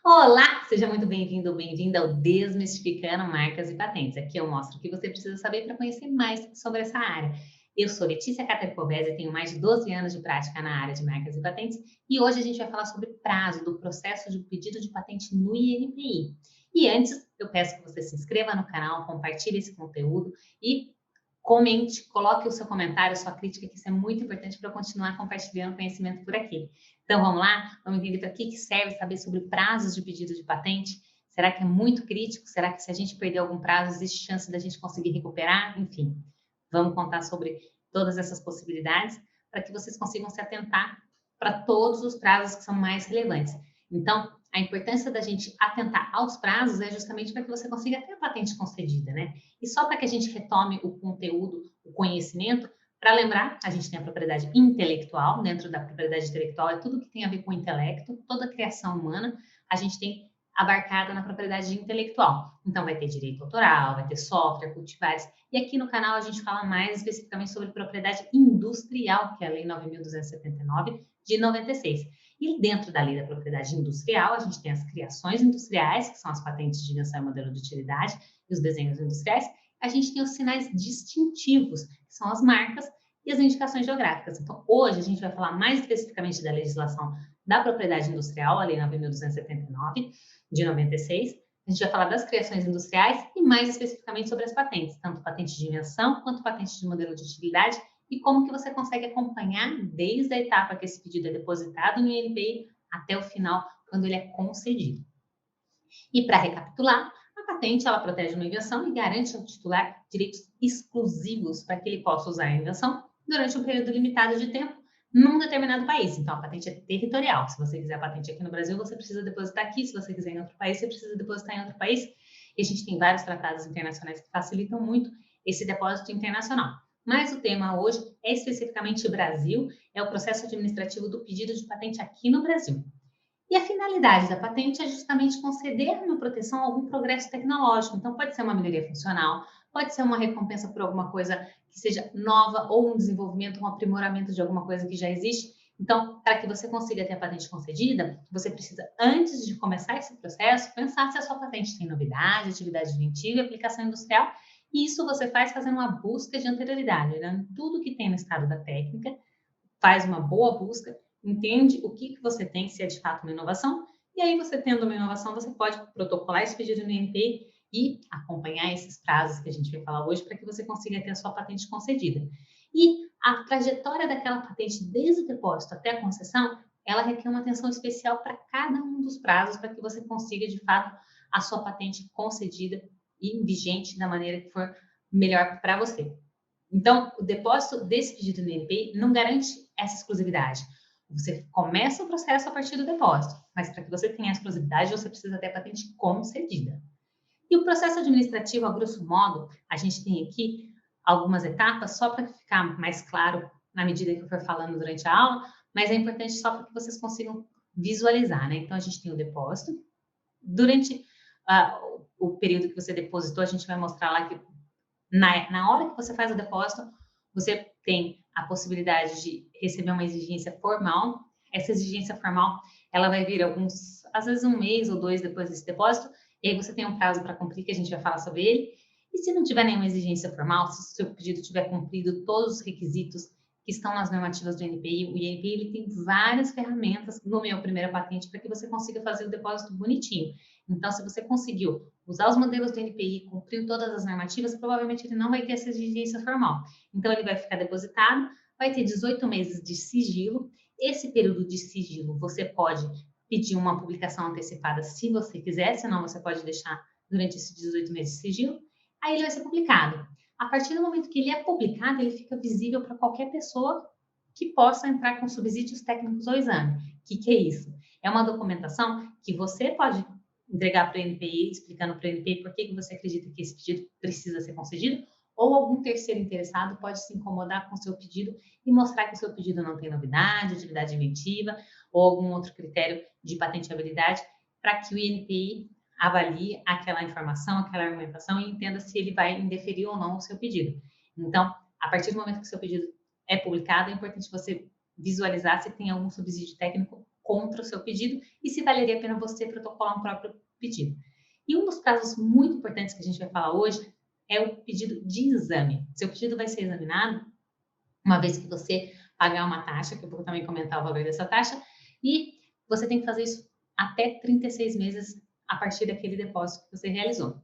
Olá, seja muito bem-vindo ou bem-vinda ao Desmistificando Marcas e Patentes. Aqui eu mostro o que você precisa saber para conhecer mais sobre essa área. Eu sou Letícia Catercovese e tenho mais de 12 anos de prática na área de marcas e patentes e hoje a gente vai falar sobre prazo do processo de pedido de patente no INPI. E antes, eu peço que você se inscreva no canal, compartilhe esse conteúdo e comente, coloque o seu comentário, sua crítica, que isso é muito importante para eu continuar compartilhando conhecimento por aqui. Então vamos lá, vamos entender para que serve saber sobre prazos de pedido de patente. Será que é muito crítico? Será que se a gente perder algum prazo, existe chance da gente conseguir recuperar? Enfim, vamos contar sobre todas essas possibilidades para que vocês consigam se atentar para todos os prazos que são mais relevantes. Então, a importância da gente atentar aos prazos é justamente para que você consiga ter a patente concedida, né? E só para que a gente retome o conteúdo, o conhecimento, para lembrar, a gente tem a propriedade intelectual, dentro da propriedade intelectual é tudo que tem a ver com o intelecto, toda a criação humana, a gente tem abarcada na propriedade intelectual. Então, vai ter direito autoral, vai ter software, cultivares. E aqui no canal a gente fala mais especificamente sobre propriedade industrial, que é a Lei 9.279 de 96. E dentro da Lei da Propriedade Industrial, a gente tem as criações industriais, que são as patentes de invenção e modelo de utilidade, e os desenhos industriais. A gente tem os sinais distintivos, que são as marcas e as indicações geográficas. Então, hoje a gente vai falar mais especificamente da legislação da propriedade industrial, a Lei 9.279 de 96. A gente vai falar das criações industriais e mais especificamente sobre as patentes, tanto patente de invenção quanto patente de modelo de utilidade e como que você consegue acompanhar desde a etapa que esse pedido é depositado no INPI até o final, quando ele é concedido. E para recapitular, a patente ela protege uma invenção e garante ao titular direitos exclusivos para que ele possa usar a invenção durante um período limitado de tempo num determinado país. Então, a patente é territorial. Se você quiser a patente aqui no Brasil, você precisa depositar aqui. Se você quiser em outro país, você precisa depositar em outro país. E a gente tem vários tratados internacionais que facilitam muito esse depósito internacional. Mas o tema hoje é especificamente Brasil, é o processo administrativo do pedido de patente aqui no Brasil. E a finalidade da patente é justamente conceder uma proteção a algum progresso tecnológico. Então, pode ser uma melhoria funcional, pode ser uma recompensa por alguma coisa que seja nova ou um desenvolvimento, um aprimoramento de alguma coisa que já existe. Então, para que você consiga ter a patente concedida, você precisa, antes de começar esse processo, pensar se a sua patente tem novidade, atividade inventiva e aplicação industrial. E isso você faz fazendo uma busca de anterioridade, olhando tudo que tem no estado da técnica, faz uma boa busca, entende o que você tem, se é de fato uma inovação, e aí você tendo uma inovação, você pode protocolar esse pedido no INPI e acompanhar esses prazos que a gente vai falar hoje para que você consiga ter a sua patente concedida. E a trajetória daquela patente desde o depósito até a concessão, ela requer uma atenção especial para cada um dos prazos para que você consiga, de fato, a sua patente concedida e vigente da maneira que for melhor para você. Então, o depósito desse pedido no INPI não garante essa exclusividade. Você começa o processo a partir do depósito, mas para que você tenha a exclusividade, você precisa ter a patente concedida. E o processo administrativo, a grosso modo, a gente tem aqui algumas etapas, só para ficar mais claro na medida que eu for falando durante a aula, mas é importante só para que vocês consigam visualizar, né? Então, a gente tem o depósito. Durante o período que você depositou, a gente vai mostrar lá que na hora que você faz o depósito, você tem a possibilidade de receber uma exigência formal. Essa exigência formal, ela vai vir às vezes um mês ou dois depois desse depósito, e aí você tem um prazo para cumprir, que a gente vai falar sobre ele. E se não tiver nenhuma exigência formal, se o seu pedido tiver cumprido todos os requisitos que estão nas normativas do INPI, o INPI ele tem várias ferramentas no meu primeira patente para que você consiga fazer o depósito bonitinho. Então, se você conseguiu usar os modelos do NPI, cumpriu todas as normativas, provavelmente ele não vai ter essa exigência formal. Então, ele vai ficar depositado, vai ter 18 meses de sigilo. Esse período de sigilo, você pode pedir uma publicação antecipada se você quiser, senão você pode deixar durante esses 18 meses de sigilo. Aí ele vai ser publicado. A partir do momento que ele é publicado, ele fica visível para qualquer pessoa que possa entrar com subsídios técnicos ao exame. O que é isso? É uma documentação que você pode entregar para o NPI, explicando para o NPI por que você acredita que esse pedido precisa ser concedido, ou algum terceiro interessado pode se incomodar com o seu pedido e mostrar que o seu pedido não tem novidade, atividade inventiva, ou algum outro critério de patenteabilidade, para que o INPI avalie aquela informação, aquela argumentação e entenda se ele vai indeferir ou não o seu pedido. Então, a partir do momento que o seu pedido é publicado, é importante você visualizar se tem algum subsídio técnico contra o seu pedido e se valeria a pena você protocolar um próprio pedido. E um dos prazos muito importantes que a gente vai falar hoje é o pedido de exame. Seu pedido vai ser examinado uma vez que você pagar uma taxa, que eu vou também comentar o valor dessa taxa, e você tem que fazer isso até 36 meses a partir daquele depósito que você realizou.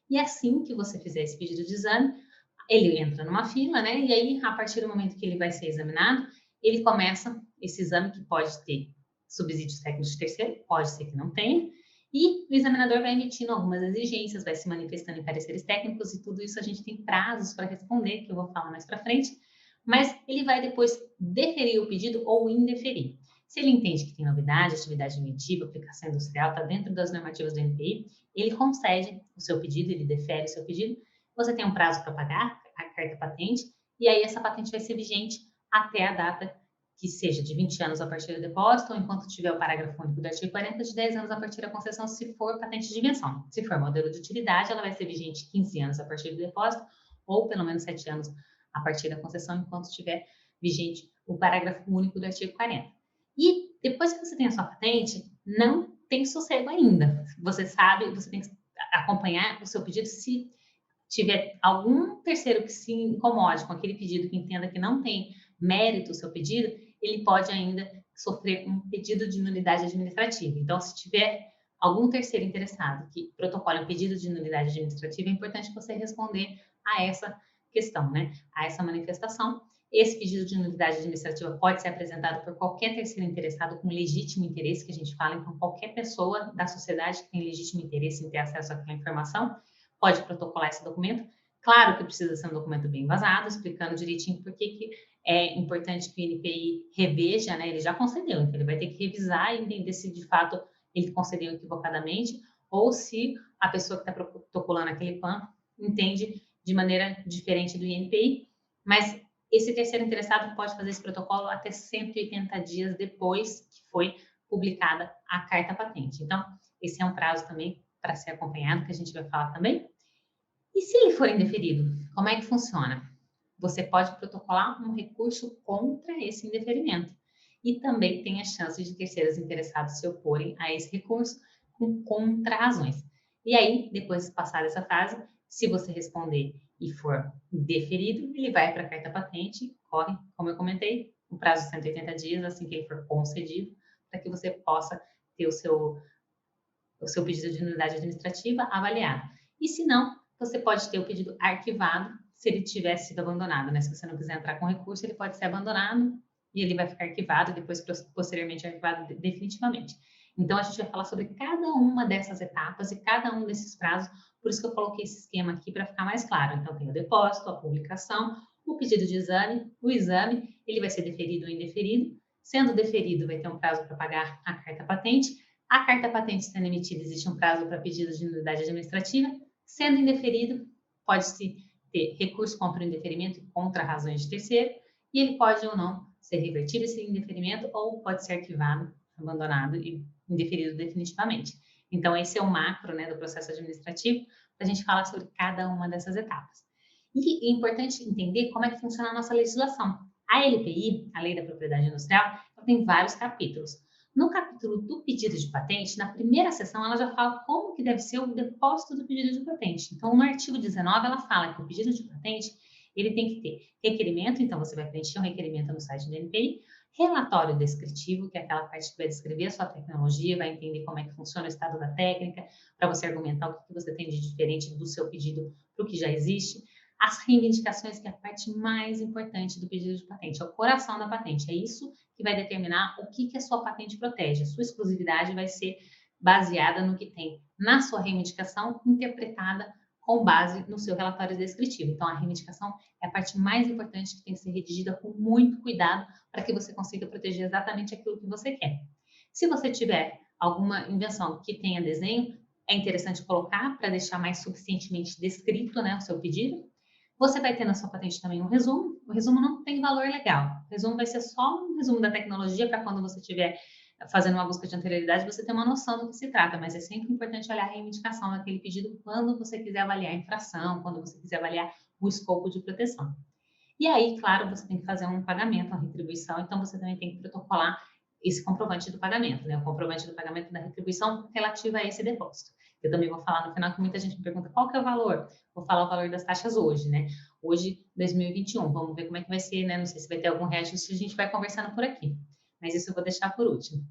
E assim que você fizer esse pedido de exame, ele entra numa fila, né? E aí, a partir do momento que ele vai ser examinado, ele começa esse exame que pode ter subsídios técnicos de terceiro, pode ser que não tenha, e o examinador vai emitindo algumas exigências, vai se manifestando em pareceres técnicos e tudo isso a gente tem prazos para responder, que eu vou falar mais para frente, mas ele vai depois deferir o pedido ou indeferir. Se ele entende que tem novidade, atividade admitiva, aplicação industrial, está dentro das normativas do NPI, ele concede o seu pedido, ele defere o seu pedido, você tem um prazo para pagar a carta patente, e aí essa patente vai ser vigente até a data que seja de 20 anos a partir do depósito, ou enquanto tiver o parágrafo único do artigo 40, de 10 anos a partir da concessão, se for patente de invenção. Se for modelo de utilidade, ela vai ser vigente 15 anos a partir do depósito, ou pelo menos 7 anos a partir da concessão, enquanto estiver vigente o parágrafo único do artigo 40. E depois que você tem a sua patente, não tem sossego ainda. Você sabe, você tem que acompanhar o seu pedido. Se tiver algum terceiro que se incomode com aquele pedido, que entenda que não tem mérito o seu pedido, ele pode ainda sofrer um pedido de nulidade administrativa. Então, se tiver algum terceiro interessado que protocole um pedido de nulidade administrativa, é importante você responder a essa questão, né? A essa manifestação. Esse pedido de nulidade administrativa pode ser apresentado por qualquer terceiro interessado com legítimo interesse, que a gente fala, então qualquer pessoa da sociedade que tem legítimo interesse em ter acesso àquela informação pode protocolar esse documento. Claro que precisa ser um documento bem embasado, explicando direitinho por que é importante que o NPI reveja, né? Ele já concedeu, então ele vai ter que revisar e entender se de fato ele concedeu equivocadamente ou se a pessoa que está protocolando aquele PAN entende de maneira diferente do INPI, mas esse terceiro interessado pode fazer esse protocolo até 180 dias depois que foi publicada a carta patente. Então, esse é um prazo também para ser acompanhado, que a gente vai falar também. E se ele for indeferido, como é que funciona? Você pode protocolar um recurso contra esse indeferimento. E também tem a chance de terceiros interessados se oporem a esse recurso com contra-razões. E aí, depois de passar essa fase, se você responder e for deferido, ele vai para a carta patente, corre, como eu comentei, um prazo de 180 dias, assim que ele for concedido, para que você possa ter o seu pedido de nulidade administrativa avaliado. E se não, você pode ter o pedido arquivado, se ele tivesse sido abandonado, né? Se você não quiser entrar com recurso, ele pode ser abandonado e ele vai ficar arquivado, depois posteriormente arquivado definitivamente. Então, a gente vai falar sobre cada uma dessas etapas e cada um desses prazos, por isso que eu coloquei esse esquema aqui para ficar mais claro. Então, tem o depósito, a publicação, o pedido de exame, o exame, ele vai ser deferido ou indeferido. Sendo deferido, vai ter um prazo para pagar a carta patente. A carta patente sendo emitida, existe um prazo para pedido de nulidade administrativa. Sendo indeferido, pode-se ter recurso contra o indeferimento contra razões de terceiro, e ele pode ou não ser revertido esse indeferimento ou pode ser arquivado, abandonado e indeferido definitivamente. Então, esse é o macro, né, do processo administrativo, para a gente falar sobre cada uma dessas etapas. E é importante entender como é que funciona a nossa legislação. A LPI, a Lei da Propriedade Industrial, ela tem vários capítulos. No capítulo do pedido de patente, na primeira seção, ela já fala como que deve ser o depósito do pedido de patente. Então, no artigo 19, ela fala que o pedido de patente, ele tem que ter requerimento, então você vai preencher um requerimento no site do NPI, relatório descritivo, que é aquela parte que vai descrever a sua tecnologia, vai entender como é que funciona o estado da técnica, para você argumentar o que você tem de diferente do seu pedido para o que já existe. As reivindicações, que é a parte mais importante do pedido de patente, é o coração da patente, é isso que vai determinar o que a sua patente protege. A sua exclusividade vai ser baseada no que tem na sua reivindicação, interpretada com base no seu relatório descritivo. Então, a reivindicação é a parte mais importante, que tem que ser redigida com muito cuidado para que você consiga proteger exatamente aquilo que você quer. Se você tiver alguma invenção que tenha desenho, é interessante colocar para deixar mais suficientemente descrito, né, o seu pedido. Você vai ter na sua patente também um resumo. O resumo não tem valor legal. O resumo vai ser só um resumo da tecnologia para quando você estiver fazendo uma busca de anterioridade, você ter uma noção do que se trata, mas é sempre importante olhar a reivindicação daquele pedido quando você quiser avaliar a infração, quando você quiser avaliar o escopo de proteção. E aí, claro, você tem que fazer um pagamento, uma retribuição, então você também tem que protocolar esse comprovante do pagamento, né? O comprovante do pagamento da retribuição relativa a esse depósito. Eu também vou falar no final, que muita gente me pergunta qual que é o valor. Vou falar o valor das taxas hoje, né? Hoje, 2021. Vamos ver como é que vai ser, né? Não sei se vai ter algum reajuste, a gente vai conversando por aqui. Mas isso eu vou deixar por último.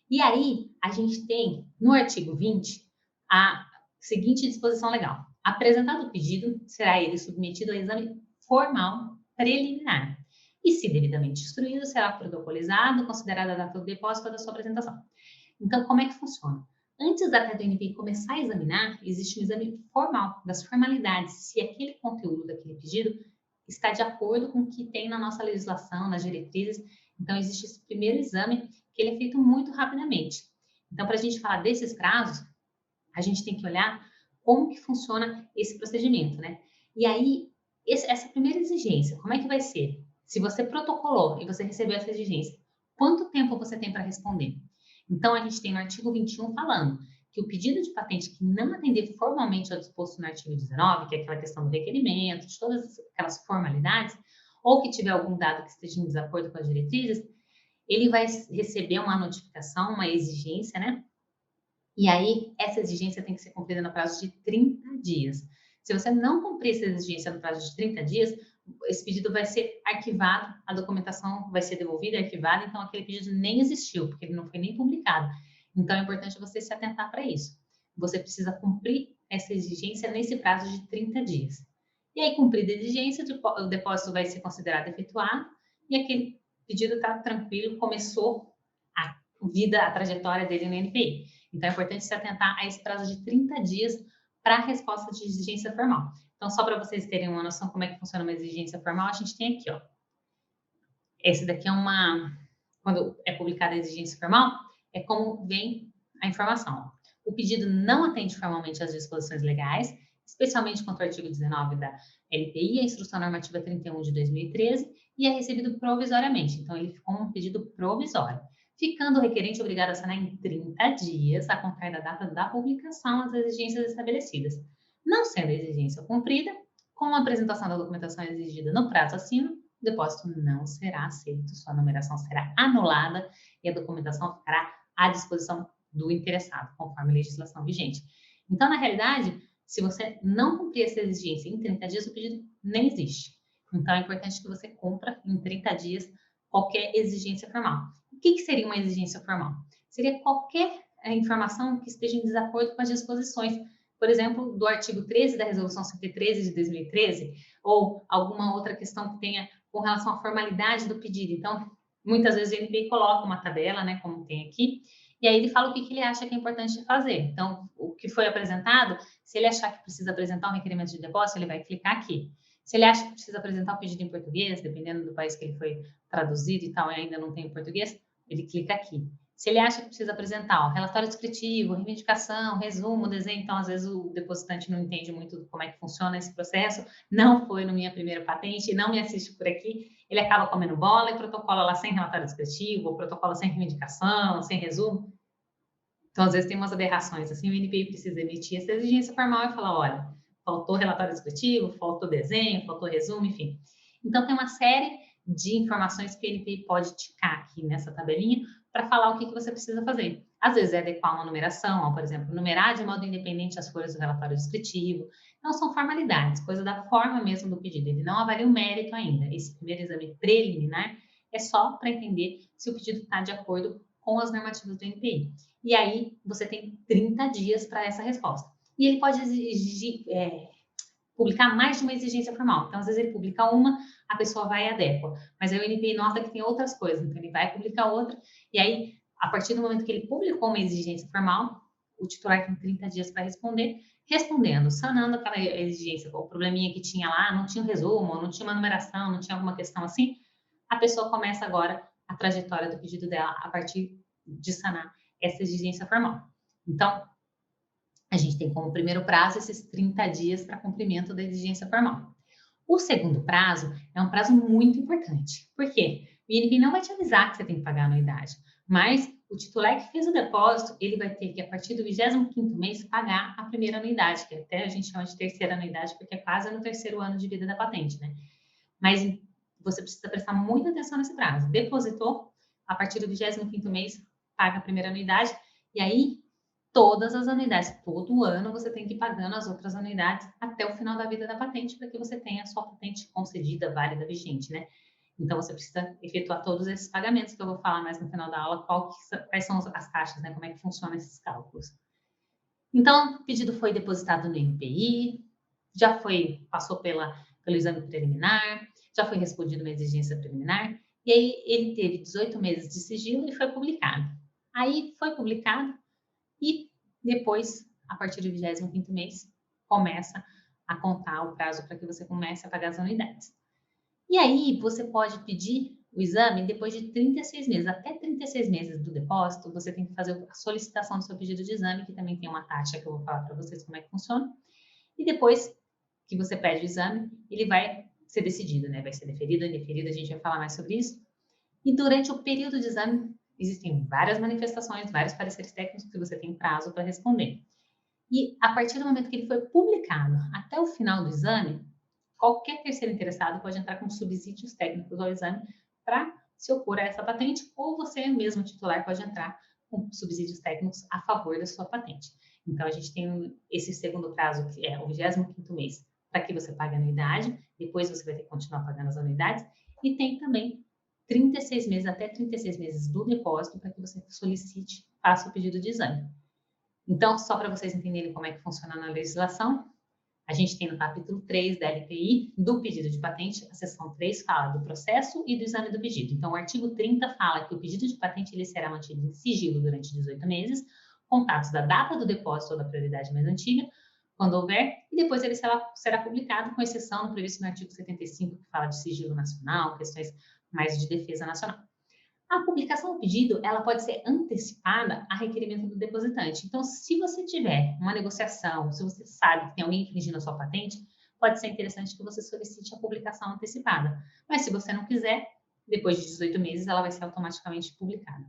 E aí, a gente tem, no artigo 20, a seguinte disposição legal. Apresentado o pedido, será ele submetido a exame formal preliminar. E, se devidamente instruído, será protocolizado, considerada a data do depósito da sua apresentação. Então, como é que funciona? Antes da data do NPI começar a examinar, existe um exame formal, das formalidades, se aquele conteúdo daquele pedido está de acordo com o que tem na nossa legislação, nas diretrizes. Então, existe esse primeiro exame, que ele é feito muito rapidamente. Então, para a gente falar desses prazos, a gente tem que olhar como que funciona esse procedimento, né? E aí, essa primeira exigência, como é que vai ser? Se você protocolou e você recebeu essa exigência, quanto tempo você tem para responder? Então, a gente tem no artigo 21 falando que o pedido de patente que não atender formalmente ao disposto no artigo 19, que é aquela questão do requerimento, de todas aquelas formalidades, ou que tiver algum dado que esteja em desacordo com as diretrizes, ele vai receber uma notificação, uma exigência, né? E aí, essa exigência tem que ser cumprida no prazo de 30 dias. Se você não cumprir essa exigência no prazo de 30 dias, esse pedido vai ser arquivado, a documentação vai ser devolvida, arquivada, então aquele pedido nem existiu, porque ele não foi nem publicado. Então, é importante você se atentar para isso. Você precisa cumprir essa exigência nesse prazo de 30 dias. E aí, cumprida a exigência, o depósito vai ser considerado efetuado e aquele pedido está tranquilo, começou a vida, a trajetória dele no NPI. Então, é importante se atentar a esse prazo de 30 dias para a resposta de exigência formal. Então, só para vocês terem uma noção como é que funciona uma exigência formal, a gente tem aqui, ó. Esse daqui é quando é publicada a exigência formal, é como vem a informação. O pedido não atende formalmente às disposições legais, especialmente quanto ao artigo 19 da LPI, a Instrução Normativa 31 de 2013, e é recebido provisoriamente. Então, ele ficou um pedido provisório, ficando o requerente obrigado a assinar em 30 dias, a contar da data da publicação, as exigências estabelecidas. Não sendo a exigência cumprida, com a apresentação da documentação exigida no prazo acima, o depósito não será aceito, sua numeração será anulada e a documentação ficará à disposição do interessado, conforme a legislação vigente. Então, na realidade, se você não cumprir essa exigência em 30 dias, o pedido nem existe. Então, é importante que você cumpra em 30 dias qualquer exigência formal. O que seria uma exigência formal? Seria qualquer informação que esteja em desacordo com as disposições, por exemplo, do artigo 13 da Resolução 113 de 2013, ou alguma outra questão que tenha com relação à formalidade do pedido. Então, muitas vezes o NPI coloca uma tabela, né, como tem aqui, e aí ele fala o que ele acha que é importante fazer. Então, o que foi apresentado, se ele achar que precisa apresentar um requerimento de depósito, ele vai clicar aqui. Se ele acha que precisa apresentar o pedido em português, dependendo do país que ele foi traduzido e tal, e ainda não tem em português, ele clica aqui. Se ele acha que precisa apresentar relatório descritivo, reivindicação, resumo, desenho, então às vezes o depositante não entende muito como é que funciona esse processo, não foi na minha primeira patente, não me assiste por aqui, ele acaba comendo bola e protocola lá sem relatório descritivo, ou protocola sem reivindicação, sem resumo. Então, às vezes tem umas aberrações, assim, o NPI precisa emitir essa exigência formal e falar, olha, faltou relatório descritivo, faltou desenho, faltou resumo, enfim. Então, tem uma série de informações que o NPI pode ticar aqui nessa tabelinha para falar o que você precisa fazer. Às vezes é adequar uma numeração, por exemplo, numerar de modo independente as folhas do relatório descritivo. Então, são formalidades, coisa da forma mesmo do pedido. Ele não avalia o mérito ainda. Esse primeiro exame preliminar é só para entender se o pedido está de acordo com as normativas do NPI. E aí, você tem 30 dias para essa resposta. E ele pode exigir, publicar mais de uma exigência formal. Então, às vezes ele publica uma, a pessoa vai e adequa. Mas aí o NPI nota que tem outras coisas, então ele vai publicar outra. E aí, a partir do momento que ele publicou uma exigência formal, o titular tem 30 dias para responder, respondendo, sanando aquela exigência, o probleminha que tinha lá, não tinha um resumo, não tinha uma numeração, não tinha alguma questão assim, a pessoa começa agora a trajetória do pedido dela a partir de sanar essa exigência formal. Então, a gente tem como primeiro prazo esses 30 dias para cumprimento da exigência formal. O segundo prazo é um prazo muito importante. Por quê? O INPI não vai te avisar que você tem que pagar a anuidade, mas o titular que fez o depósito, ele vai ter que, a partir do 25º mês, pagar a primeira anuidade, que até a gente chama de terceira anuidade, porque é quase no terceiro ano de vida da patente, né? Mas você precisa prestar muita atenção nesse prazo. Depositou, a partir do 25º mês, paga a primeira anuidade, e aí todas as anuidades, todo ano você tem que ir pagando as outras anuidades até o final da vida da patente, para que você tenha a sua patente concedida, válida, vigente, né? Então, você precisa efetuar todos esses pagamentos, que eu vou falar mais no final da aula, quais são as taxas, né? Como é que funcionam esses cálculos. Então, o pedido foi depositado no NPI, passou pelo exame preliminar, já foi respondido uma exigência preliminar, e aí ele teve 18 meses de sigilo e foi publicado. Aí foi publicado e depois, a partir do 25º mês, começa a contar o prazo para que você comece a pagar as anuidades. E aí, você pode pedir o exame depois de 36 meses. Até 36 meses do depósito, você tem que fazer a solicitação do seu pedido de exame, que também tem uma taxa que eu vou falar para vocês como é que funciona. E depois que você pede o exame, ele vai ser decidido, né? Vai ser deferido ou indeferido, a gente vai falar mais sobre isso. E durante o período de exame, existem várias manifestações, vários pareceres técnicos que você tem prazo para responder. E a partir do momento que ele foi publicado até o final do exame, qualquer terceiro interessado pode entrar com subsídios técnicos ao exame para se opor a essa patente, ou você mesmo, titular, pode entrar com subsídios técnicos a favor da sua patente. Então, a gente tem esse segundo prazo, que é o 25º mês, para que você pague a anuidade, depois você vai ter que continuar pagando as anuidades, e tem também 36 meses, até 36 meses do depósito, para que você solicite, faça o pedido de exame. Então, só para vocês entenderem como é que funciona na legislação, a gente tem no capítulo 3 da LPI, do pedido de patente, a seção 3 fala do processo e do exame do pedido. Então, o artigo 30 fala que o pedido de patente ele será mantido em sigilo durante 18 meses, contados da data do depósito ou da prioridade mais antiga, quando houver, e depois ele será publicado, com exceção do previsto no artigo 75, que fala de sigilo nacional, questões mais de defesa nacional. A publicação do pedido, ela pode ser antecipada a requerimento do depositante. Então, se você tiver uma negociação, se você sabe que tem alguém infringindo a sua patente, pode ser interessante que você solicite a publicação antecipada. Mas se você não quiser, depois de 18 meses, ela vai ser automaticamente publicada.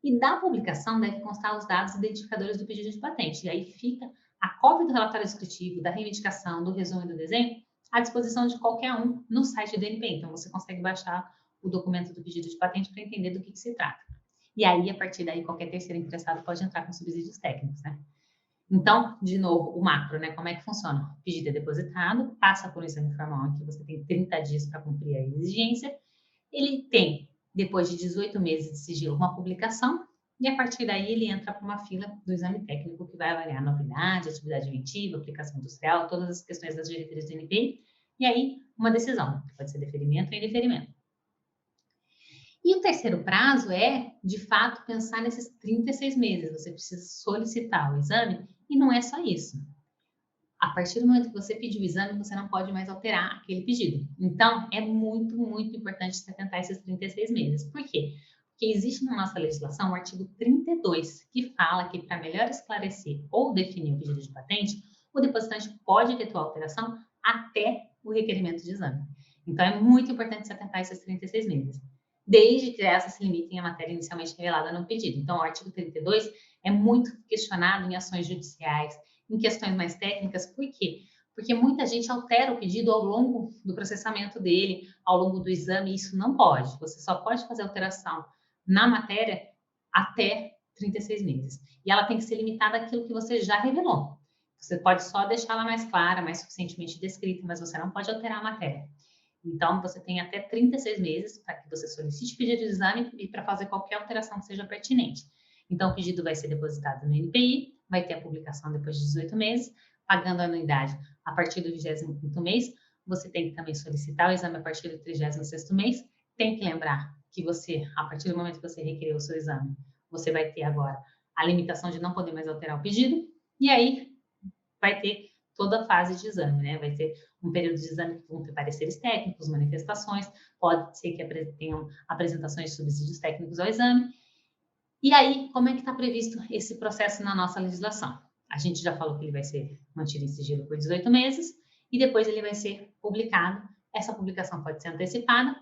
E da publicação deve constar os dados identificadores do pedido de patente. E aí fica a cópia do relatório descritivo, da reivindicação, do resumo e do desenho à disposição de qualquer um no site do NPI. Então, você consegue baixar o documento do pedido de patente para entender do que se trata. E aí, a partir daí, qualquer terceiro interessado pode entrar com subsídios técnicos, né? Então, de novo, o macro, né? Como é que funciona? O pedido é depositado, passa por um exame formal em que você tem 30 dias para cumprir a exigência. Ele tem, depois de 18 meses de sigilo, uma publicação, e a partir daí ele entra para uma fila do exame técnico, que vai avaliar novidade, atividade inventiva, aplicação industrial, todas as questões das diretrizes do NPI, e aí uma decisão, que pode ser deferimento ou indeferimento. E o terceiro prazo é, de fato, pensar nesses 36 meses. Você precisa solicitar o exame e não é só isso. A partir do momento que você pediu o exame, você não pode mais alterar aquele pedido. Então, é muito, muito importante você atentar esses 36 meses. Por quê? Porque existe na nossa legislação o artigo 32, que fala que para melhor esclarecer ou definir o pedido de patente, o depositante pode efetuar alteração até o requerimento de exame. Então, é muito importante você atentar esses 36 meses, desde que essas se limitem à matéria inicialmente revelada no pedido. Então, o artigo 32 é muito questionado em ações judiciais, em questões mais técnicas. Por quê? Porque muita gente altera o pedido ao longo do processamento dele, ao longo do exame, e isso não pode. Você só pode fazer alteração na matéria até 36 meses. E ela tem que ser limitada àquilo que você já revelou. Você pode só deixá-la mais clara, mais suficientemente descrita, mas você não pode alterar a matéria. Então, você tem até 36 meses para que você solicite pedido de exame e para fazer qualquer alteração que seja pertinente. Então, o pedido vai ser depositado no NPI, vai ter a publicação depois de 18 meses, pagando a anuidade a partir do 25º mês. Você tem que também solicitar o exame a partir do 36º mês. Tem que lembrar que você, a partir do momento que você requeriu o seu exame, você vai ter agora a limitação de não poder mais alterar o pedido. E aí, vai ter toda a fase de exame, né? Vai ter um período de exame que vão ter pareceres técnicos, manifestações, pode ser que tenham apresentações de subsídios técnicos ao exame. E aí, como é que está previsto esse processo na nossa legislação? A gente já falou que ele vai ser mantido em sigilo por 18 meses e depois ele vai ser publicado. Essa publicação pode ser antecipada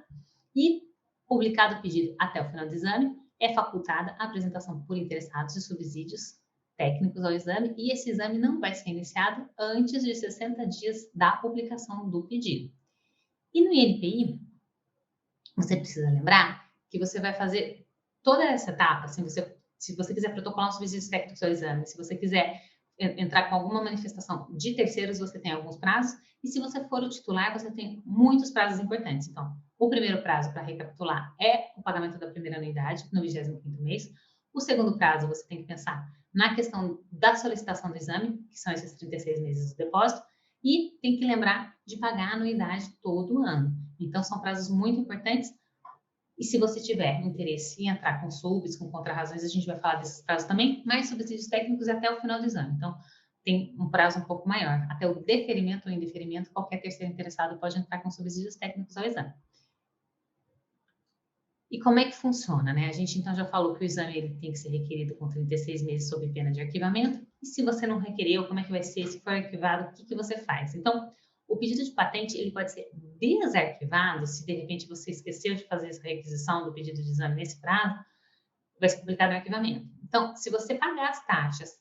e, publicado o pedido até o final do exame, é facultada a apresentação por interessados de subsídios técnicos ao exame, e esse exame não vai ser iniciado antes de 60 dias da publicação do pedido. E no INPI, você precisa lembrar que você vai fazer toda essa etapa, se você quiser protocolar um subsídios técnicos ao exame, se você quiser entrar com alguma manifestação de terceiros, você tem alguns prazos, e se você for o titular, você tem muitos prazos importantes. Então, o primeiro prazo, para recapitular, é o pagamento da primeira anuidade, no 25º mês. O segundo prazo, você tem que pensar na questão da solicitação do exame, que são esses 36 meses do depósito, e tem que lembrar de pagar a anuidade todo ano. Então, são prazos muito importantes. E se você tiver interesse em entrar com subs, com contrarrazões, a gente vai falar desses prazos também, mais subsídios técnicos até o final do exame. Então, tem um prazo um pouco maior. Até o deferimento ou indeferimento, qualquer terceiro interessado pode entrar com subsídios técnicos ao exame. E como é que funciona, né? A gente então já falou que o exame ele tem que ser requerido com 36 meses sob pena de arquivamento. E se você não requereu, como é que vai ser? Se for arquivado, o que você faz? Então, o pedido de patente ele pode ser desarquivado, se de repente você esqueceu de fazer essa requisição do pedido de exame nesse prazo, vai ser publicado no arquivamento. Então, se você pagar as taxas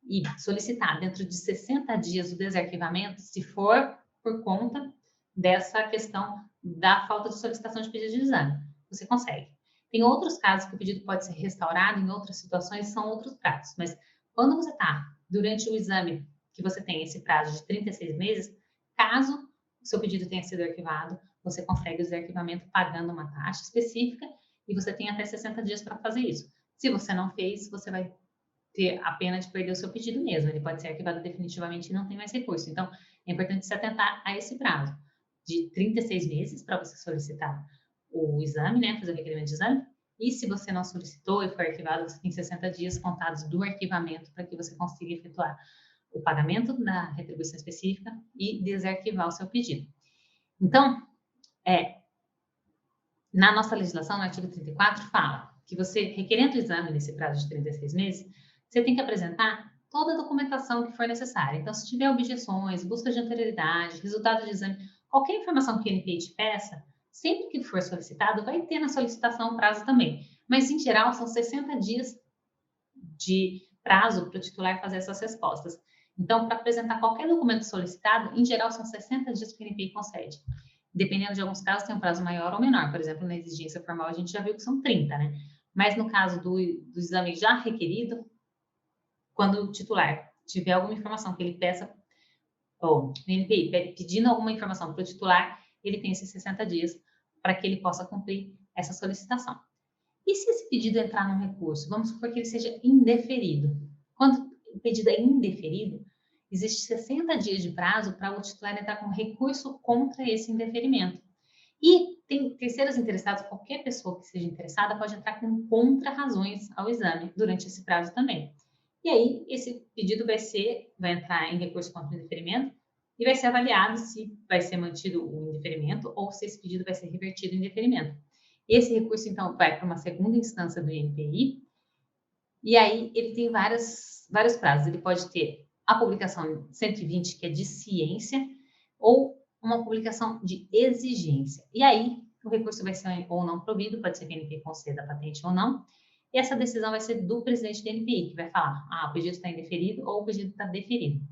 e solicitar dentro de 60 dias o desarquivamento, se for por conta dessa questão da falta de solicitação de pedido de exame, você consegue. Tem outros casos que o pedido pode ser restaurado, em outras situações são outros prazos, mas quando você está durante o exame que você tem esse prazo de 36 meses, caso o seu pedido tenha sido arquivado, você consegue o desarquivamento pagando uma taxa específica e você tem até 60 dias para fazer isso. Se você não fez, você vai ter a pena de perder o seu pedido mesmo. Ele pode ser arquivado definitivamente e não tem mais recurso. Então, é importante se atentar a esse prazo de 36 meses para você solicitar o exame, né, fazer o requerimento de exame. E se você não solicitou e foi arquivado, você tem 60 dias contados do arquivamento para que você consiga efetuar o pagamento da retribuição específica e desarquivar o seu pedido. Então, na nossa legislação, no artigo 34, fala que você, requerendo o exame nesse prazo de 36 meses, você tem que apresentar toda a documentação que for necessária. Então, se tiver objeções, busca de anterioridade, resultado de exame, qualquer informação que o NPI te peça, sempre que for solicitado, vai ter na solicitação o prazo também. Mas, em geral, são 60 dias de prazo para o titular fazer essas respostas. Então, para apresentar qualquer documento solicitado, em geral, são 60 dias que o NPI concede. Dependendo de alguns casos, tem um prazo maior ou menor. Por exemplo, na exigência formal, a gente já viu que são 30, né? Mas no caso do exame já requerido, quando o titular tiver alguma informação que ele peça, ou o NPI pedindo alguma informação para o titular, ele tem esses 60 dias para que ele possa cumprir essa solicitação. E se esse pedido entrar num recurso? Vamos supor que ele seja indeferido. Quando o pedido é indeferido, existe 60 dias de prazo para o titular entrar com recurso contra esse indeferimento. E tem terceiros interessados, qualquer pessoa que seja interessada pode entrar com contrarrazões ao exame durante esse prazo também. E aí, esse pedido vai entrar em recurso contra o indeferimento e vai ser avaliado se vai ser mantido o indeferimento ou se esse pedido vai ser revertido em indeferimento. Esse recurso, então, vai para uma segunda instância do INPI, e aí ele tem vários prazos. Ele pode ter a publicação 120, que é de ciência, ou uma publicação de exigência. E aí, o recurso vai ser ou não provido, pode ser que o INPI conceda a patente ou não, e essa decisão vai ser do presidente do INPI, que vai falar, o pedido está indeferido ou o pedido está deferido.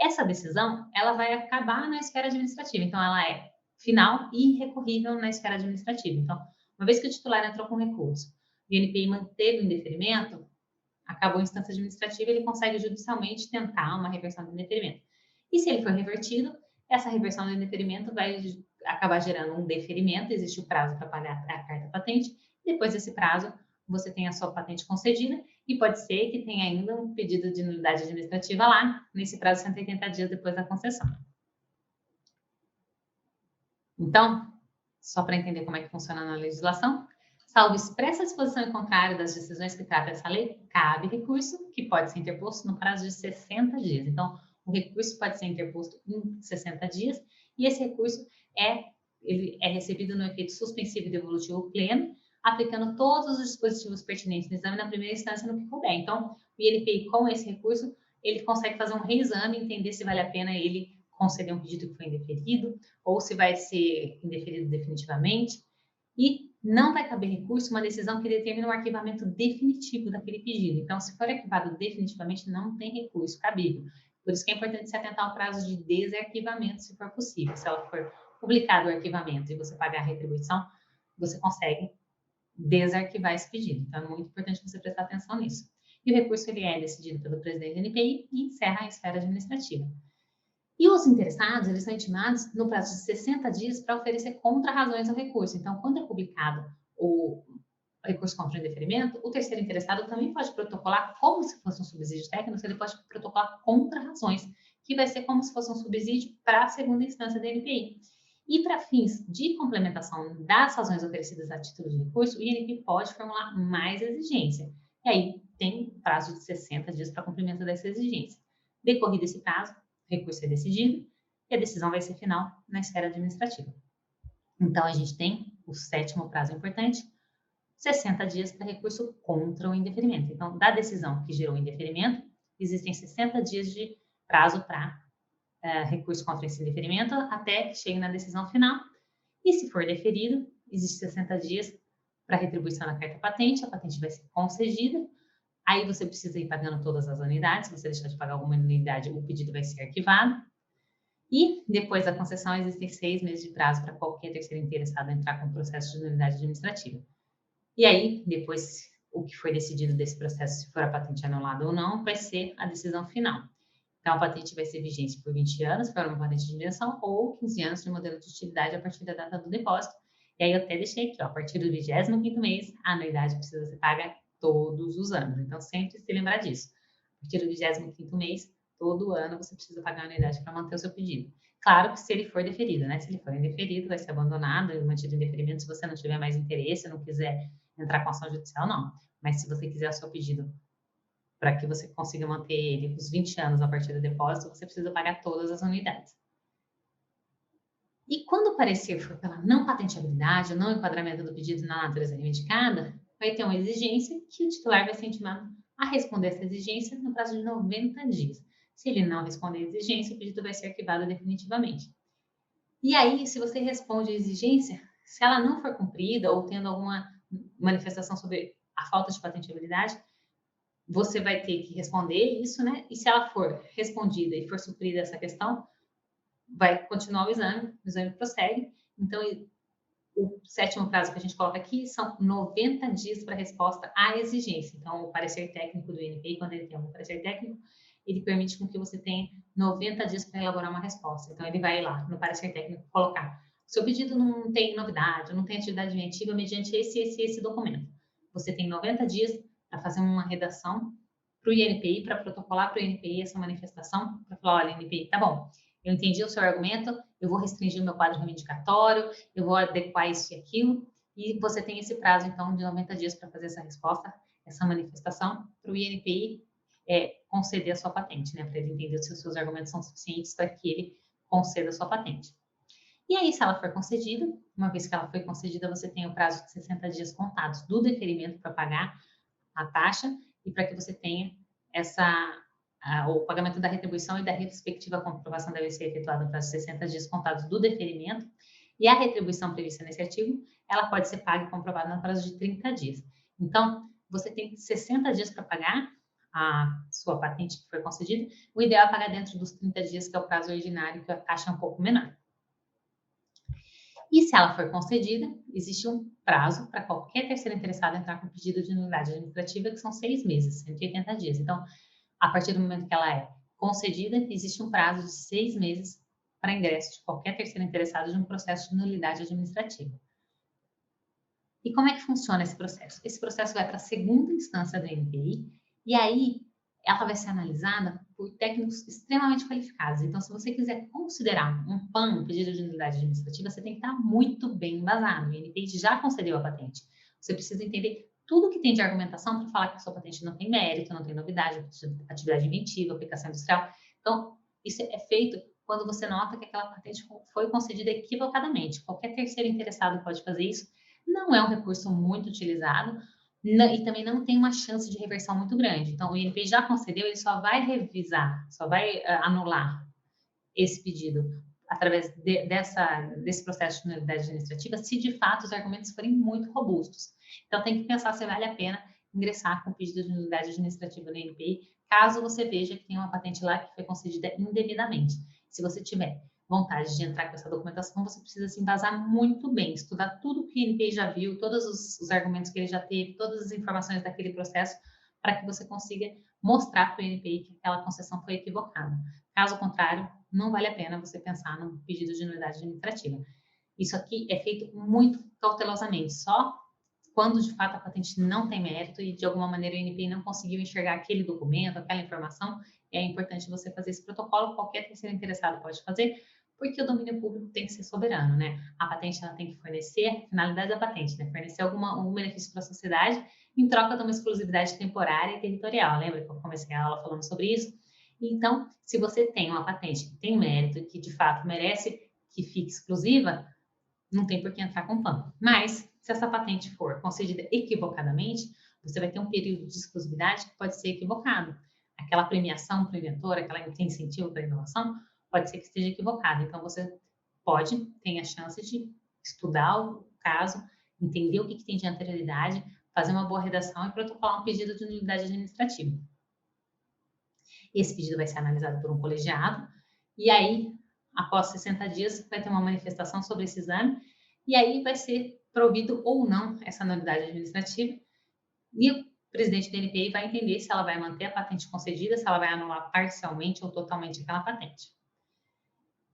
Essa decisão, ela vai acabar na esfera administrativa, então ela é final e recorrível na esfera administrativa. Então, uma vez que o titular entrou com recurso, o INPI manteve o indeferimento, acabou a instância administrativa, ele consegue judicialmente tentar uma reversão do indeferimento. E se ele for revertido, essa reversão do indeferimento vai acabar gerando um deferimento, existe o prazo para pagar a carta patente, depois desse prazo, você tem a sua patente concedida e pode ser que tenha ainda um pedido de nulidade administrativa lá, nesse prazo de 180 dias depois da concessão. Então, só para entender como é que funciona na legislação, salvo expressa disposição em contrário das decisões que trata essa lei, cabe recurso, que pode ser interposto no prazo de 60 dias. Então, o recurso pode ser interposto em 60 dias, e esse recurso ele é recebido no efeito suspensivo e devolutivo pleno, aplicando todos os dispositivos pertinentes no exame na primeira instância no que couber. Então, o INPI, com esse recurso, ele consegue fazer um reexame, entender se vale a pena ele conceder um pedido que foi indeferido, ou se vai ser indeferido definitivamente, e não vai caber recurso uma decisão que determina o arquivamento definitivo daquele pedido. Então, se for arquivado definitivamente, não tem recurso cabível. Por isso que é importante se atentar ao prazo de desarquivamento, se for possível. Se ela for publicado o arquivamento e você pagar a retribuição, você consegue desarquivar esse pedido. Então, é muito importante você prestar atenção nisso. E o recurso ele é decidido pelo presidente da NPI e encerra a esfera administrativa. E os interessados, eles são intimados no prazo de 60 dias para oferecer contra-razões ao recurso. Então, quando é publicado o recurso contra o indeferimento, o terceiro interessado também pode protocolar como se fosse um subsídio técnico, ele pode protocolar contra-razões, que vai ser como se fosse um subsídio para a segunda instância da NPI. E para fins de complementação das razões oferecidas a título de recurso, o INPI pode formular mais exigência. E aí tem prazo de 60 dias para cumprimento dessa exigência. Decorrido esse prazo, o recurso é decidido e a decisão vai ser final na esfera administrativa. Então, a gente tem o sétimo prazo importante, 60 dias para recurso contra o indeferimento. Então, da decisão que gerou o indeferimento, existem 60 dias de prazo para recurso contra esse indeferimento até que chegue na decisão final. E se for deferido, existe 60 dias para retribuição da carta patente, a patente vai ser concedida. Aí você precisa ir pagando todas as anuidades. Se você deixar de pagar alguma anuidade, o pedido vai ser arquivado. E depois da concessão, existem 6 meses de prazo para qualquer terceiro interessado entrar com o processo de nulidade administrativa. E aí, depois, o que foi decidido desse processo, se for a patente anulada ou não, vai ser a decisão final. Então, a patente vai ser vigente por 20 anos, se for uma patente de invenção, ou 15 anos de modelo de utilidade a partir da data do depósito. E aí, eu até deixei aqui, ó, a partir do 25º mês, a anuidade precisa ser paga todos os anos. Então, sempre se lembrar disso. A partir do 25º mês, todo ano, você precisa pagar a anuidade para manter o seu pedido. Claro que se ele for deferido, né? Se ele for indeferido, vai ser abandonado e mantido em deferimento se você não tiver mais interesse, não quiser entrar com ação judicial, não. Mas se você quiser o seu pedido para que você consiga manter ele os 20 anos a partir do depósito, você precisa pagar todas as anuidades. E quando o parecer for pela não patenteabilidade ou não enquadramento do pedido na natureza reivindicada, vai ter uma exigência que o titular vai ser intimado a responder essa exigência no prazo de 90 dias. Se ele não responder a exigência, o pedido vai ser arquivado definitivamente. E aí, se você responde a exigência, se ela não for cumprida ou tendo alguma manifestação sobre a falta de patenteabilidade, você vai ter que responder isso, né? E se ela for respondida e for suprida essa questão, vai continuar o exame prossegue. Então, o sétimo prazo que a gente coloca aqui são 90 dias para resposta à exigência. Então, o parecer técnico do INPI, quando ele tem um parecer técnico, ele permite com que você tenha 90 dias para elaborar uma resposta. Então, ele vai lá no parecer técnico colocar: seu pedido não tem novidade, não tem atividade inventiva mediante esse documento. Você tem 90 dias para fazer uma redação para o INPI, para protocolar para o INPI essa manifestação, para falar: olha, INPI, tá bom, eu entendi o seu argumento, eu vou restringir o meu quadro reivindicatório, eu vou adequar isso e aquilo, e você tem esse prazo, então, de 90 dias para fazer essa resposta, essa manifestação, para o INPI conceder a sua patente, né? Para ele entender se os seus argumentos são suficientes para que ele conceda a sua patente. E aí, se ela for concedida, uma vez que ela foi concedida, você tem o prazo de 60 dias contados do deferimento para pagar a taxa e para que você tenha o pagamento da retribuição e da respectiva comprovação deve ser efetuada no prazo de 60 dias contados do deferimento. E a retribuição prevista nesse artigo, ela pode ser paga e comprovada no prazo de 30 dias. Então, você tem 60 dias para pagar a sua patente que foi concedida. O ideal é pagar dentro dos 30 dias, que é o prazo ordinário, que a taxa é um pouco menor. E se ela for concedida, existe um prazo para qualquer terceiro interessado entrar com pedido de nulidade administrativa, que são 6 meses, 180 dias. Então, a partir do momento que ela é concedida, existe um prazo de 6 meses para ingresso de qualquer terceiro interessado de um processo de nulidade administrativa. E como é que funciona esse processo? Esse processo vai para a segunda instância da NPI e aí ela vai ser analisada por técnicos extremamente qualificados. Então, se você quiser considerar um PAN, um pedido de nulidade administrativa, você tem que estar muito bem embasado. O INPI já concedeu a patente. Você precisa entender tudo que tem de argumentação para falar que a sua patente não tem mérito, não tem novidade, atividade inventiva, aplicação industrial. Então, isso é feito quando você nota que aquela patente foi concedida equivocadamente. Qualquer terceiro interessado pode fazer isso. Não é um recurso muito utilizado e também não tem uma chance de reversão muito grande. Então, o INPI já concedeu, ele só vai revisar, só vai anular esse pedido através desse processo de nulidade administrativa, se de fato os argumentos forem muito robustos. Então, tem que pensar se vale a pena ingressar com pedido de nulidade administrativa no INPI, caso você veja que tem uma patente lá que foi concedida indevidamente. Se você tiver vontade de entrar com essa documentação, você precisa se embasar muito bem, estudar tudo que o INPI já viu, todos os argumentos que ele já teve, todas as informações daquele processo, para que você consiga mostrar para o INPI que aquela concessão foi equivocada. Caso contrário, não vale a pena você pensar no pedido de nulidade administrativa. Isso aqui é feito muito cautelosamente, só quando de fato a patente não tem mérito e de alguma maneira o INPI não conseguiu enxergar aquele documento, aquela informação, é importante você fazer esse protocolo, qualquer terceiro interessado pode fazer, porque o domínio público tem que ser soberano, né? A patente ela tem que fornecer, a finalidade da patente, né? Fornecer algum benefício para a sociedade em troca de uma exclusividade temporária e territorial. Lembra que eu comecei a aula falando sobre isso? Então, se você tem uma patente que tem mérito, que de fato merece que fique exclusiva, não tem por que entrar com PAN. Mas, se essa patente for concedida equivocadamente, você vai ter um período de exclusividade que pode ser equivocado. Aquela premiação para o inventor, aquele incentivo para a inovação, pode ser que esteja equivocado. Então, você tem a chance de estudar o caso, entender o que tem de anterioridade, fazer uma boa redação e protocolar um pedido de nulidade administrativa. Esse pedido vai ser analisado por um colegiado, e aí, após 60 dias, vai ter uma manifestação sobre esse exame, e aí vai ser provido ou não essa nulidade administrativa, e o presidente do NPI vai entender se ela vai manter a patente concedida, se ela vai anular parcialmente ou totalmente aquela patente.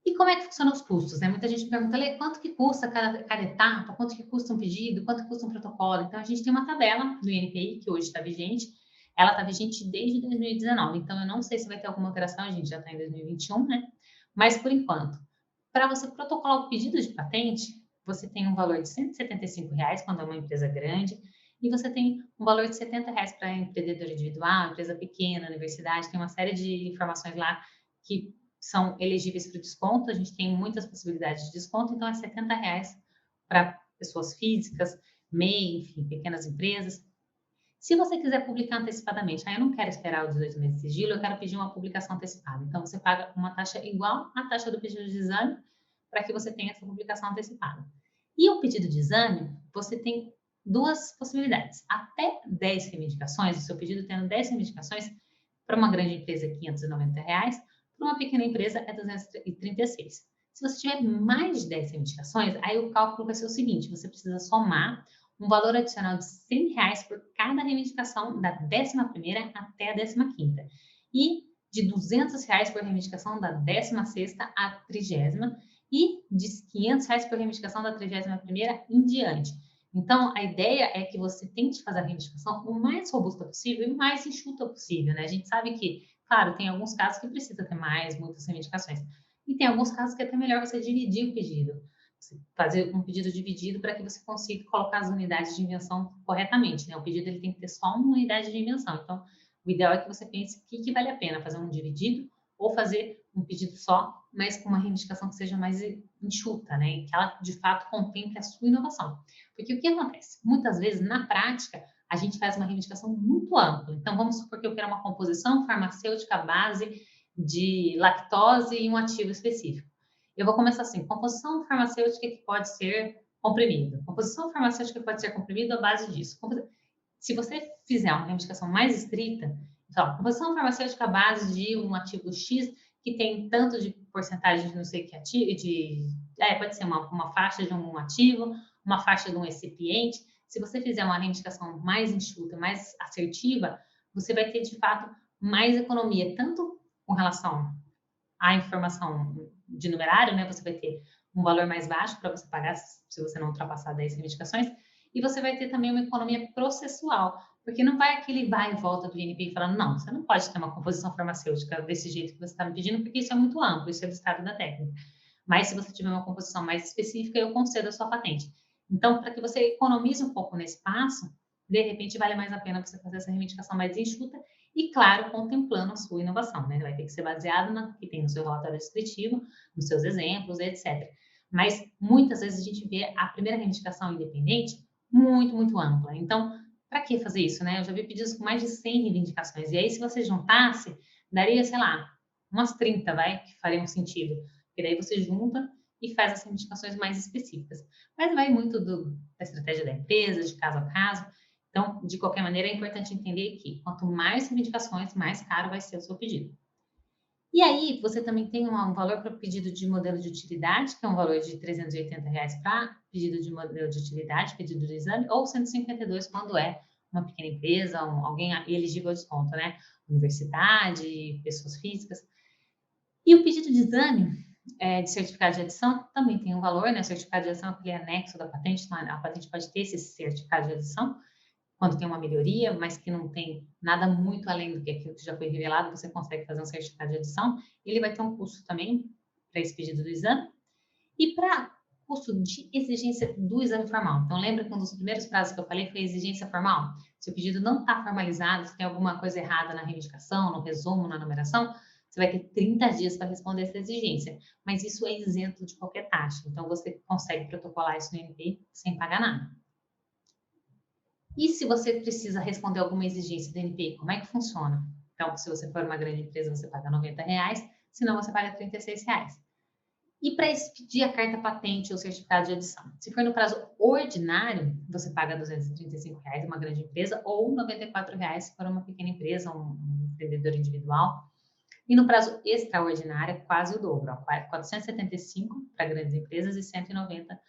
E como é que funcionam os custos, né? Muita gente me pergunta, Lê, quanto que custa cada etapa, quanto que custa um pedido, quanto que custa um protocolo? Então, a gente tem uma tabela do INPI, que hoje está vigente, ela está vigente desde 2019, então eu não sei se vai ter alguma alteração, a gente já está em 2021, né? Mas, por enquanto, para você protocolar o pedido de patente, você tem um valor de R$ 175 quando é uma empresa grande, e você tem um valor de R$ 70 para empreendedor individual, empresa pequena, universidade, tem uma série de informações lá que são elegíveis para o desconto, a gente tem muitas possibilidades de desconto, então é R$ 70 para pessoas físicas, MEI, enfim, pequenas empresas. Se você quiser publicar antecipadamente, eu não quero esperar os 18 meses de sigilo, eu quero pedir uma publicação antecipada. Então, você paga uma taxa igual à taxa do pedido de exame para que você tenha essa publicação antecipada. E o pedido de exame, você tem duas possibilidades. Até 10 reivindicações, o seu pedido tendo 10 reivindicações, para uma grande empresa é R$ 590, para uma pequena empresa é 236. Se você tiver mais de 10 reivindicações, aí o cálculo vai ser o seguinte, você precisa somar um valor adicional de R$ 100 por cada reivindicação da 11ª até a 15ª e de R$ 200 por reivindicação da 16ª à 30ª e de R$ 500 por reivindicação da 31ª em diante. Então, a ideia é que você tente fazer a reivindicação o mais robusta possível e o mais enxuta possível, né? A gente sabe que, claro, tem alguns casos que precisa ter muitas reivindicações. E tem alguns casos que é até melhor você dividir o pedido. Fazer um pedido dividido para que você consiga colocar as unidades de invenção corretamente, né? O pedido ele tem que ter só uma unidade de invenção. Então, o ideal é que você pense o que vale a pena, fazer um dividido ou fazer um pedido só, mas com uma reivindicação que seja mais enxuta, né? E que ela, de fato, contemple a sua inovação. Porque o que acontece? Muitas vezes, na prática, a gente faz uma reivindicação muito ampla. Então, vamos supor que eu quero uma composição farmacêutica à base de lactose e um ativo específico. Eu vou começar assim, composição farmacêutica que pode ser comprimido. Composição farmacêutica que pode ser comprimido à base disso. Se você fizer uma reivindicação mais estrita, então, composição farmacêutica à base de um ativo X que tem tanto de porcentagem de não sei que ativo, pode ser uma faixa de um ativo, uma faixa de um excipiente. Se você fizer uma reivindicação mais enxuta, mais assertiva, você vai ter, de fato, mais economia, tanto com relação à informação de numerário, né? Você vai ter um valor mais baixo para você pagar se você não ultrapassar 10 reivindicações, e você vai ter também uma economia processual, porque não vai aquele vai e volta do INPI falando, não, você não pode ter uma composição farmacêutica desse jeito que você está me pedindo, porque isso é muito amplo, isso é do estado da técnica. Mas se você tiver uma composição mais específica, eu concedo a sua patente. Então, para que você economize um pouco nesse passo, de repente vale mais a pena você fazer essa reivindicação mais enxuta e, claro, contemplando a sua inovação, né? Vai ter que ser baseado no que tem no seu relatório descritivo, nos seus exemplos, etc. Mas, muitas vezes, a gente vê a primeira reivindicação independente muito, muito ampla. Então, para que fazer isso, né? Eu já vi pedidos com mais de 100 reivindicações. E aí, se você juntasse, daria, sei lá, umas 30, que fariam sentido. Porque daí você junta e faz as reivindicações mais específicas. Mas vai muito da estratégia da empresa, de caso a caso. Então, de qualquer maneira, é importante entender que quanto mais reivindicações, mais caro vai ser o seu pedido. E aí, você também tem um valor para pedido de modelo de utilidade, que é um valor de R$ 380 para pedido de modelo de utilidade, pedido de exame, ou 152 quando é uma pequena empresa, alguém elegível a desconto, né? Universidade, pessoas físicas. E o pedido de exame de certificado de adição também tem um valor, né? O certificado de adição é aquele anexo da patente, então a patente pode ter esse certificado de adição quando tem uma melhoria, mas que não tem nada muito além do que aquilo que já foi revelado, você consegue fazer um certificado de adição. Ele vai ter um custo também para esse pedido do exame e para custo de exigência do exame formal. Então, lembra que um dos primeiros prazos que eu falei foi a exigência formal? Se o pedido não está formalizado, se tem alguma coisa errada na reivindicação, no resumo, na numeração, você vai ter 30 dias para responder essa exigência. Mas isso é isento de qualquer taxa. Então, você consegue protocolar isso no NP sem pagar nada. E se você precisa responder alguma exigência do NP, como é que funciona? Então, se você for uma grande empresa, você paga R$ 90, senão você paga R$ 36. E para expedir a carta patente ou certificado de adição? Se for no prazo ordinário, você paga R$ 235 uma grande empresa ou R$ 94 se for uma pequena empresa, um empreendedor individual. E no prazo extraordinário, é quase o dobro, ó, 475 para grandes empresas e 190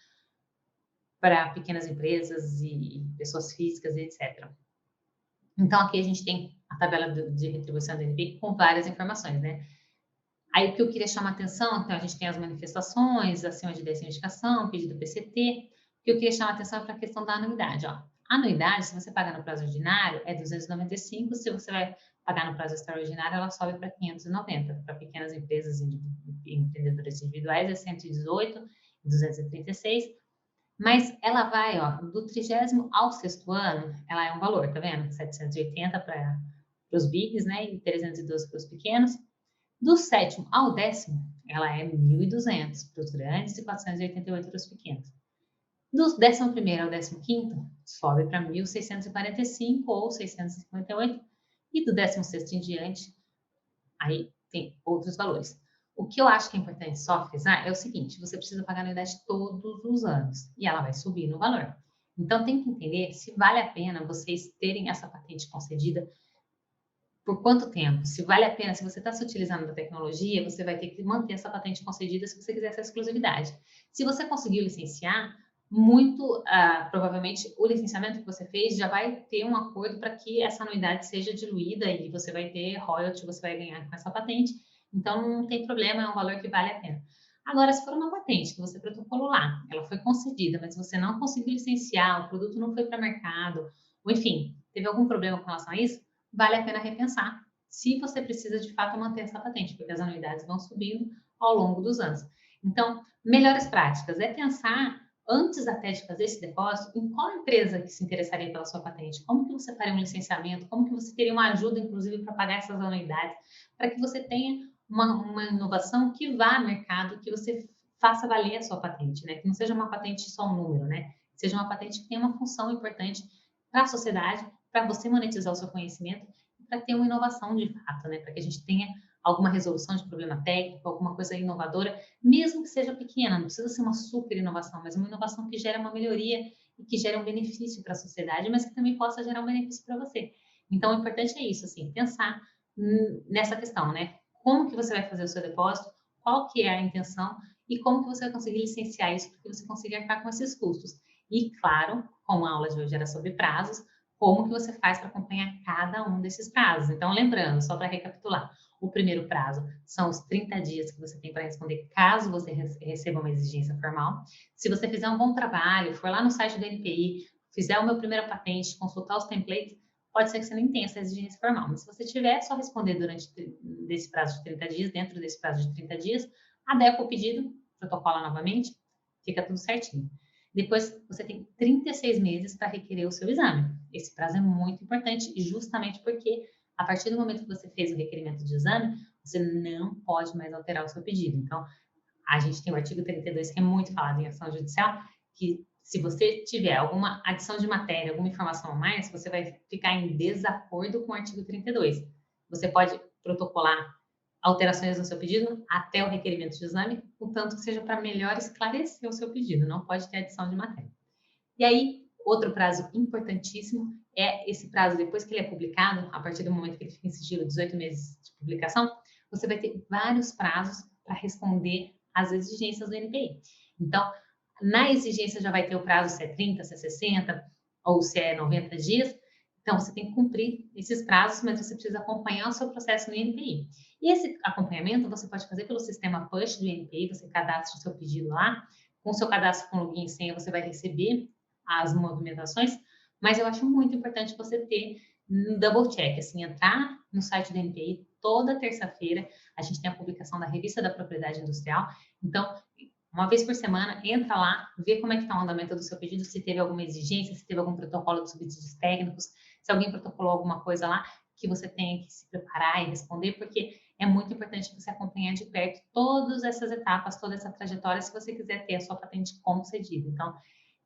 para pequenas empresas e pessoas físicas, etc. Então, aqui a gente tem a tabela de retribuição do NP com várias informações, né? Aí, o que eu queria chamar a atenção, então, a gente tem as manifestações, acima de 10 indicação, pedido PCT. O que eu queria chamar a atenção é para a questão da anuidade, ó. A anuidade, se você pagar no prazo ordinário, é 295, se você vai pagar no prazo extraordinário, ela sobe para 590. Para pequenas empresas e empreendedores individuais, é 118 e 236. Mas ela vai, ó, do 30º ao 6º ano, ela é um valor, tá vendo? 780 para os bigs, né? E 312 para os pequenos. Do 7º ao 10º, ela é 1.200 para os grandes e 488 para os pequenos. Do 11º ao 15º, sobe para 1.645 ou 658. E do 16º em diante, aí tem outros valores. O que eu acho que é importante só frisar é o seguinte: você precisa pagar a anuidade todos os anos e ela vai subir no valor. Então, tem que entender se vale a pena vocês terem essa patente concedida por quanto tempo. Se vale a pena, se você está se utilizando da tecnologia, você vai ter que manter essa patente concedida se você quiser essa exclusividade. Se você conseguiu licenciar, muito provavelmente o licenciamento que você fez já vai ter um acordo para que essa anuidade seja diluída e você vai ter royalty, você vai ganhar com essa patente. Então, não tem problema, é um valor que vale a pena. Agora, se for uma patente que você protocolou lá, ela foi concedida, mas você não conseguiu licenciar, o produto não foi para mercado, ou enfim, teve algum problema com relação a isso, vale a pena repensar se você precisa de fato manter essa patente, porque as anuidades vão subindo ao longo dos anos. Então, melhores práticas é pensar antes até de fazer esse depósito, em qual empresa que se interessaria pela sua patente, como que você faria um licenciamento, como que você teria uma ajuda, inclusive, para pagar essas anuidades, para que você tenha uma inovação que vá ao mercado, que você faça valer a sua patente, né? Que não seja uma patente só um número, né? Seja uma patente que tenha uma função importante para a sociedade, para você monetizar o seu conhecimento e para ter uma inovação de fato, né? Para que a gente tenha alguma resolução de problema técnico, alguma coisa inovadora, mesmo que seja pequena, não precisa ser uma super inovação, mas uma inovação que gere uma melhoria e que gere um benefício para a sociedade, mas que também possa gerar um benefício para você. Então, o importante é isso, assim, pensar nessa questão, né? Como que você vai fazer o seu depósito, qual que é a intenção e como que você vai conseguir licenciar isso para que você consiga arcar com esses custos. E, claro, como a aula de hoje era sobre prazos, como que você faz para acompanhar cada um desses prazos. Então, lembrando, só para recapitular, o primeiro prazo são os 30 dias que você tem para responder caso você receba uma exigência formal. Se você fizer um bom trabalho, for lá no site do NPI, fizer o meu primeiro patente, consultar os templates, pode ser que você nem tenha essa exigência formal. Mas se você tiver, é só responder durante desse prazo de 30 dias, dentro desse prazo de 30 dias, adequa o pedido, protocola novamente, fica tudo certinho. Depois, você tem 36 meses para requerer o seu exame. Esse prazo é muito importante, justamente porque a partir do momento que você fez o requerimento de exame, você não pode mais alterar o seu pedido. Então, a gente tem o artigo 32, que é muito falado em ação judicial, que se você tiver alguma adição de matéria, alguma informação a mais, você vai ficar em desacordo com o artigo 32. Você pode protocolar alterações no seu pedido até o requerimento de exame, contanto que seja para melhor esclarecer o seu pedido, não pode ter adição de matéria. E aí, outro prazo importantíssimo é esse prazo depois que ele é publicado, a partir do momento que ele fica em sigilo, 18 meses de publicação, você vai ter vários prazos para responder às exigências do NPI. Então, na exigência já vai ter o prazo se é 30, se é 60 ou se é 90 dias. Então, você tem que cumprir esses prazos, mas você precisa acompanhar o seu processo no INPI. E esse acompanhamento você pode fazer pelo sistema push do INPI, você cadastra o seu pedido lá, com o seu cadastro com login e senha você vai receber as movimentações, mas eu acho muito importante você ter um double check, assim, entrar no site do INPI toda terça-feira, a gente tem a publicação da revista da propriedade industrial, então uma vez por semana, entra lá, vê como é que está o andamento do seu pedido, se teve alguma exigência, se teve algum protocolo de subsídios técnicos, se alguém protocolou alguma coisa lá, que você tenha que se preparar e responder, porque é muito importante você acompanhar de perto todas essas etapas, toda essa trajetória, se você quiser ter a sua patente concedida. Então,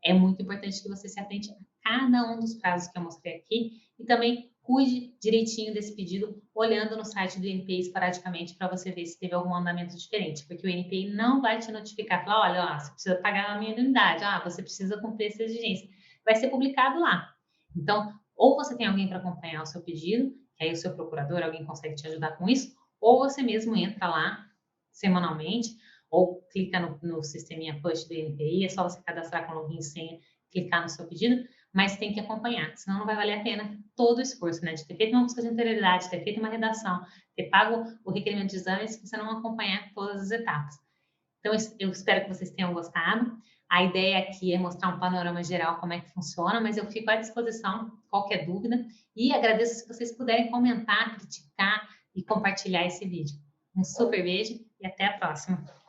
é muito importante que você se atente a cada um dos prazos que eu mostrei aqui e também cuide direitinho desse pedido, olhando no site do INPI esporadicamente para você ver se teve algum andamento diferente, porque o INPI não vai te notificar, falar, olha, ó, você precisa pagar a minha unidade, você precisa cumprir essa exigência. Vai ser publicado lá. Então, ou você tem alguém para acompanhar o seu pedido, que aí o seu procurador, alguém consegue te ajudar com isso, ou você mesmo entra lá semanalmente, ou clica no sisteminha push do INPI, é só você cadastrar com login e senha, clicar no seu pedido, mas tem que acompanhar, senão não vai valer a pena todo o esforço, né, de ter feito uma busca de interioridade, ter feito uma redação, ter pago o requerimento de exame, se você não acompanhar todas as etapas. Então, eu espero que vocês tenham gostado. A ideia aqui é mostrar um panorama geral como é que funciona, mas eu fico à disposição, qualquer dúvida, e agradeço se vocês puderem comentar, criticar e compartilhar esse vídeo. Um super beijo e até a próxima!